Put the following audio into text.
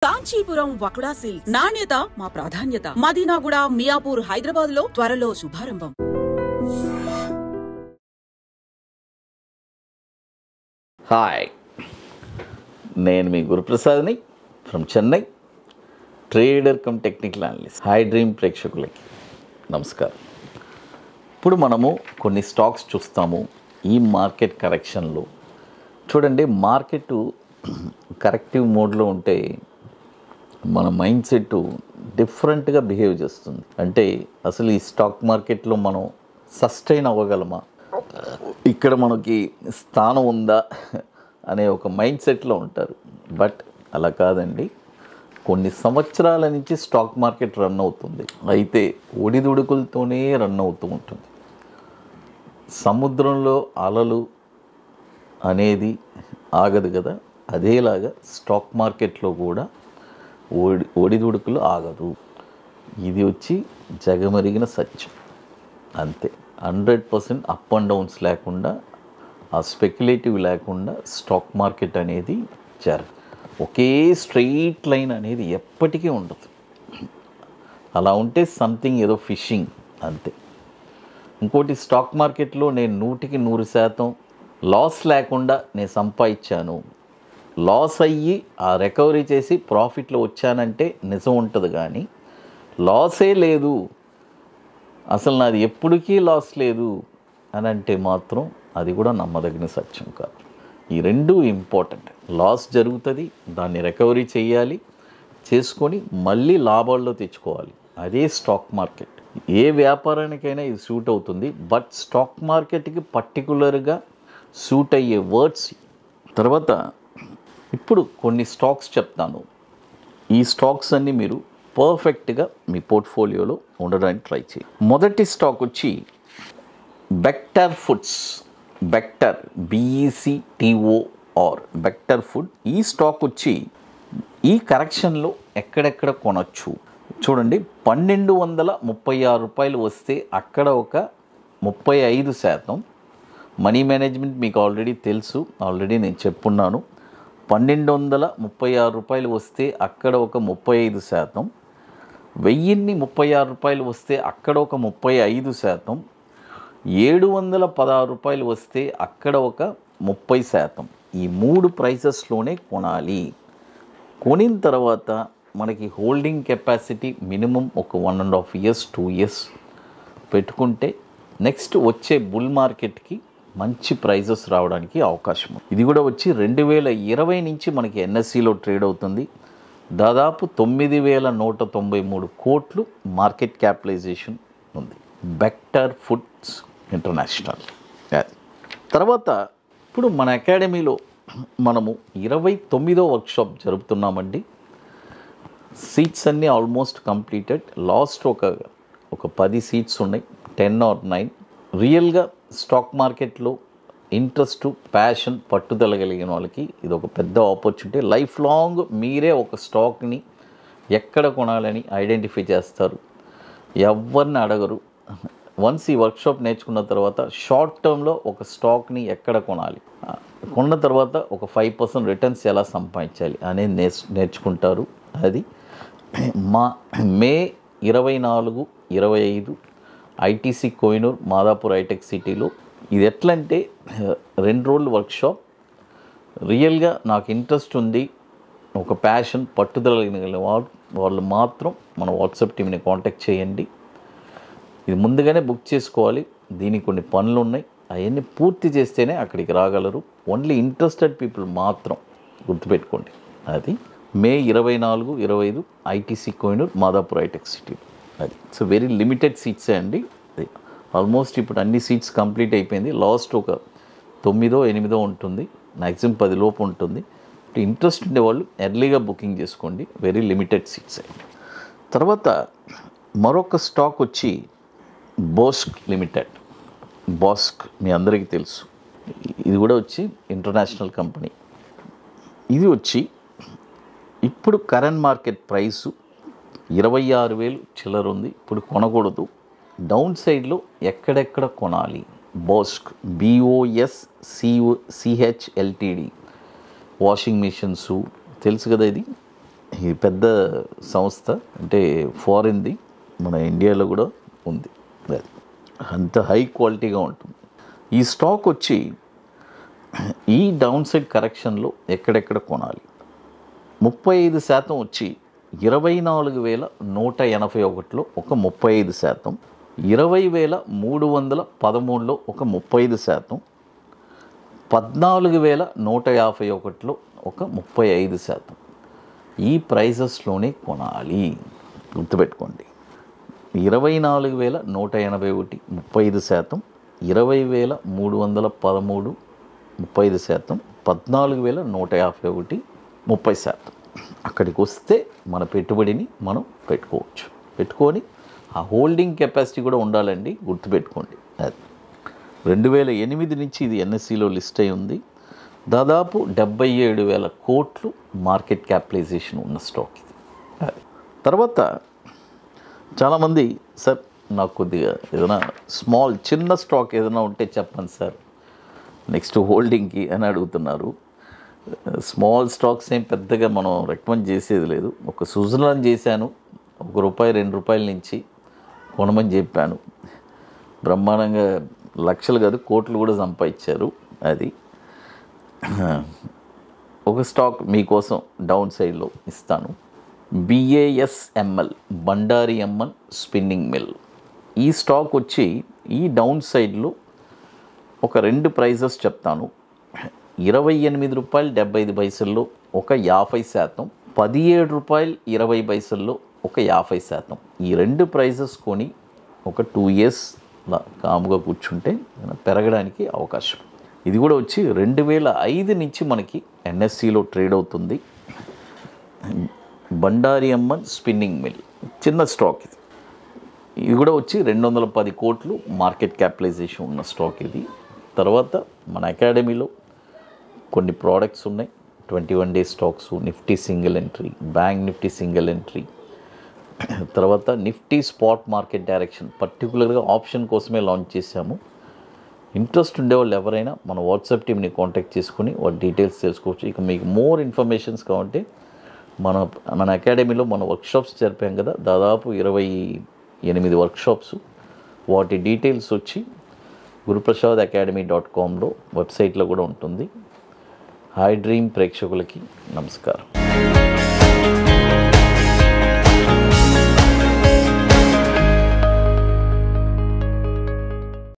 Kanchipuram వకుడా silks నాణ్యత మా ప్రాధాన్యత. మదీనాగూడ, మియాపూర్, హైదరాబాద్ లో త్వరలో శుభారంభం. హాయ్, నేను మీ గురుప్రసాద్ని from Chennai, trader cum technical analyst. Hi dream ప్రేక్షకులకి నమస్కారం. ఇప్పుడు మనము కొన్ని స్టాక్స్ చూస్తాము ఈ మార్కెట్ కరెక్షన్లో. చూడండి, మార్కెట్ కరెక్టివ్ మోడ్లో ఉంటే మన మైండ్ సెట్ డిఫరెంట్గా బిహేవ్ చేస్తుంది. అంటే అసలు ఈ స్టాక్ మార్కెట్లో మనం సస్టైన్ అవ్వగలమా, ఇక్కడ మనకి స్థానం ఉందా అనే ఒక మైండ్ సెట్లో ఉంటారు. బట్ అలా కాదండి, కొన్ని సంవత్సరాల నుంచి స్టాక్ మార్కెట్ రన్ అవుతుంది. అయితే ఒడిదుడుకులతోనే రన్ అవుతూ ఉంటుంది. సముద్రంలో అలలు అనేది ఆగదు కదా, అదేలాగా స్టాక్ మార్కెట్లో కూడా ఒడిదుడుకులు ఆగదు. ఇది వచ్చి జగమరిగిన సత్యం. అంతే, 100% అప్ అండ్ డౌన్స్ లేకుండా, ఆ స్పెక్యులేటివ్ లేకుండా స్టాక్ మార్కెట్ అనేది ఒకే స్ట్రెయిట్ లైన్ అనేది ఎప్పటికీ ఉండదు. అలా ఉంటే సంథింగ్ ఏదో ఫిషింగ్ అంతే. ఇంకోటి, స్టాక్ మార్కెట్లో నేను 100% లాస్ లేకుండా నేను సంపాదించాను, లాస్ అయ్యి ఆ రికవరీ చేసి ప్రాఫిట్లో వచ్చానంటే నిజం ఉంటుంది. కానీ లాసే లేదు, అసలు నాది ఎప్పటికీ లాస్ లేదు అని అంటే మాత్రం అది కూడా నమ్మదగిన సత్యం కాదు. ఈ రెండు ఇంపార్టెంట్. లాస్ జరుగుతుంది, దాన్ని రికవరీ చేయాలి, చేసుకొని మళ్ళీ లాభాల్లో తెచ్చుకోవాలి. అదే స్టాక్ మార్కెట్. ఏ వ్యాపారానికైనా ఇది సూట్ అవుతుంది. బట్ స్టాక్ మార్కెట్కి పర్టికులర్గా సూట్ అయ్యే వర్డ్స్. తర్వాత ఇప్పుడు కొన్ని స్టాక్స్ చెప్తాను. ఈ స్టాక్స్ అన్నీ మీరు పర్ఫెక్ట్గా మీ పోర్ట్ఫోలియోలో ఉండడానికి ట్రై చేయండి. మొదటి స్టాక్ వచ్చి Bector foods. Bector, BECTOR, Bector food. ఈ స్టాక్ వచ్చి ఈ కరెక్షన్లో ఎక్కడెక్కడ కొనొచ్చు చూడండి. 1236 రూపాయలు వస్తే అక్కడ ఒక 35%. మనీ మేనేజ్మెంట్ మీకు ఆల్రెడీ తెలుసు, ఆల్రెడీ నేను చెప్పున్నాను. 1236 రూపాయలు వస్తే అక్కడ ఒక 35%. 1036 రూపాయలు వస్తే అక్కడ ఒక 35%. 716 రూపాయలు వస్తే అక్కడ ఒక 30%. ఈ 3 ప్రైసెస్లోనే కొనాలి. కొనిన తర్వాత మనకి హోల్డింగ్ కెపాసిటీ మినిమం ఒక 1.5 years 2 years పెట్టుకుంటే నెక్స్ట్ వచ్చే బుల్ మార్కెట్కి మంచి ప్రైజెస్ రావడానికి అవకాశం ఉంది. ఇది కూడా వచ్చి 2020 నుంచి మనకి NSEలో ట్రేడ్ అవుతుంది. దాదాపు 9193 కోట్లు మార్కెట్ క్యాపిటలైజేషన్ ఉంది. Bector foods international. తర్వాత ఇప్పుడు మన అకాడమీలో మనము 29వ వర్క్షాప్ జరుపుతున్నామండి. సీట్స్ అన్నీ ఆల్మోస్ట్ కంప్లీటెడ్. లాస్ట్ ఒక 10 సీట్స్ ఉన్నాయి, 10 or 9. రియల్గా స్టాక్ మార్కెట్లో ఇంట్రెస్ట్, ప్యాషన్, పట్టుదల కలిగిన వాళ్ళకి ఇది ఒక పెద్ద ఆపర్చునిటీ. లైఫ్ లాంగ్ మీరే ఒక స్టాక్ని ఎక్కడ కొనాలని ఐడెంటిఫై చేస్తారు, ఎవరిని అడగరు. వన్స్ ఈ వర్క్షాప్ నేర్చుకున్న తర్వాత షార్ట్ టర్మ్లో ఒక స్టాక్ని ఎక్కడ కొనాలి, కొన్న తర్వాత ఒక 5% రిటర్న్స్ ఎలా సంపాదించాలి అనేది నేర్చుకుంటారు. అది May 24, 25 ITC Kohinoor, Madhapur hitech సిటీలో. ఇది ఎట్లంటే 2 రోజులు వర్క్షాప్. రియల్గా నాకు ఇంట్రెస్ట్ ఉంది, ఒక ప్యాషన్, పట్టుదల కలిగిన వాళ్ళు మాత్రం మన వాట్సాప్ టీమ్ని కాంటాక్ట్ చేయండి. ఇది ముందుగానే బుక్ చేసుకోవాలి. దీనికి కొన్ని పనులు ఉన్నాయి, అవన్నీ పూర్తి చేస్తేనే అక్కడికి రాగలరు. ఓన్లీ ఇంట్రెస్టెడ్ పీపుల్ మాత్రం గుర్తుపెట్టుకోండి. అది May 24, 25 ITC Kohinoor, Madhapur Hitec City. అది సో వెరీ లిమిటెడ్ సీట్సే అండి. ఆల్మోస్ట్ ఇప్పుడు అన్ని సీట్స్ కంప్లీట్ అయిపోయింది. లాస్ట్ ఒక 9, 8 ఉంటుంది, మ్యాక్సిమం 10 లోపు ఉంటుంది. ఇంట్రెస్ట్ ఉండేవాళ్ళు ఎర్లీగా బుకింగ్ చేసుకోండి. వెరీ లిమిటెడ్ సీట్సే. తర్వాత మరొక స్టాక్ వచ్చి బోస్క్ లిమిటెడ్. బాస్క్ మీ అందరికీ తెలుసు. ఇది కూడా వచ్చి ఇంటర్నేషనల్ కంపెనీ. ఇది వచ్చి ఇప్పుడు కరెంట్ మార్కెట్ ప్రైసు 26,000 చిల్లర ఉంది. ఇప్పుడు కొనకూడదు. డౌన్ సైడ్లో ఎక్కడెక్కడ కొనాలి? బోస్క్, BOSCH LTD. వాషింగ్ మిషన్స్ తెలుసు కదా, ఇది ఇది పెద్ద సంస్థ, అంటే ఫారిన్ది, మన ఇండియాలో కూడా ఉంది. అది అంత హై క్వాలిటీగా ఉంటుంది. ఈ స్టాక్ వచ్చి ఈ డౌన్ సైడ్ కరెక్షన్లో ఎక్కడెక్కడ కొనాలి? 35% వచ్చి 24,181లో ఒక 35%, 20,313లో ఒక 30%, 14,151లో ఒక 35%. ఈ ప్రైజెస్లోనే కొనాలి, గుర్తుపెట్టుకోండి. 24,181 35%, 20,313 30%, 14,151 30%. అక్కడికి వస్తే మన పెట్టుబడిని మనం పెట్టుకొని ఆ హోల్డింగ్ కెపాసిటీ కూడా ఉండాలండి, గుర్తుపెట్టుకోండి. అది 2008 నుంచి ఇది ఎన్ఎస్సిలో లిస్ట్ అయి ఉంది. దాదాపు 77,000 కోట్లు మార్కెట్ క్యాపిటలైజేషన్ ఉన్న స్టాక్ ఇది. తర్వాత చాలామంది, సార్ నాకు కొద్దిగా ఏదైనా స్మాల్ చిన్న స్టాక్ ఏదైనా ఉంటే చెప్పండి సార్ నెక్స్ట్ హోల్డింగ్కి అని అడుగుతున్నారు. స్మాల్ స్టాక్స్ ఏం పెద్దగా మనం రికమెండ్ చేసేది లేదు. ఒక స్విట్జర్లాండ్ చేశాను, ₹1 ₹2 నుంచి కొనమని చెప్పాను. బ్రహ్మాండంగా లక్షలు కాదు కోట్లు కూడా సంపాదించారు. అది ఒక స్టాక్ మీకోసం డౌన్ సైడ్లో ఇస్తాను. BASML, Bhandari Amman spinning mill. ఈ స్టాక్ వచ్చి ఈ డౌన్ సైడ్లో ఒక 2 ప్రైజెస్ చెప్తాను. ₹28.75లో ఒక 50%, ₹17.20లో ఒక 50%. ఈ 2 ప్రైజెస్ కొని ఒక 2 years కాముగా కూర్చుంటే పెరగడానికి అవకాశం. ఇది కూడా వచ్చి 2005 నుంచి మనకి ఎన్ఎస్సిలో ట్రేడ్ అవుతుంది. బండారి అమ్మన్ స్పిన్నింగ్ మిల్ చిన్న స్టాక్ ఇది. ఇది కూడా వచ్చి 210 కోట్లు మార్కెట్ క్యాపిటలైజేషన్ ఉన్న స్టాక్ ఇది. తర్వాత మన అకాడమీలో కొన్ని ప్రోడక్ట్స్ ఉన్నాయి. 21 day stocks, Nifty single entry, bank Nifty single entry, తర్వాత నిఫ్టీ స్పాట్ మార్కెట్ డైరెక్షన్ పర్టికులర్గా ఆప్షన్ కోసమే లాంచ్ చేశాము. ఇంట్రెస్ట్ ఉండేవాళ్ళు ఎవరైనా మన వాట్సాప్ టీమ్ని కాంటాక్ట్ చేసుకుని వాటి డీటెయిల్స్ తెలుసుకోవచ్చు. ఇక మీకు మోర్ ఇన్ఫర్మేషన్స్ కావాలంటే మన అకాడమీలో మన వర్క్షాప్స్ జరిపాం కదా, దాదాపు 28 వర్క్షాప్స్. వాటి డీటెయిల్స్ వచ్చి guruprasadacademy.comలో వెబ్సైట్లో కూడా ఉంటుంది. హై డ్రీమ్ ప్రేక్షకులకి నమస్కారం.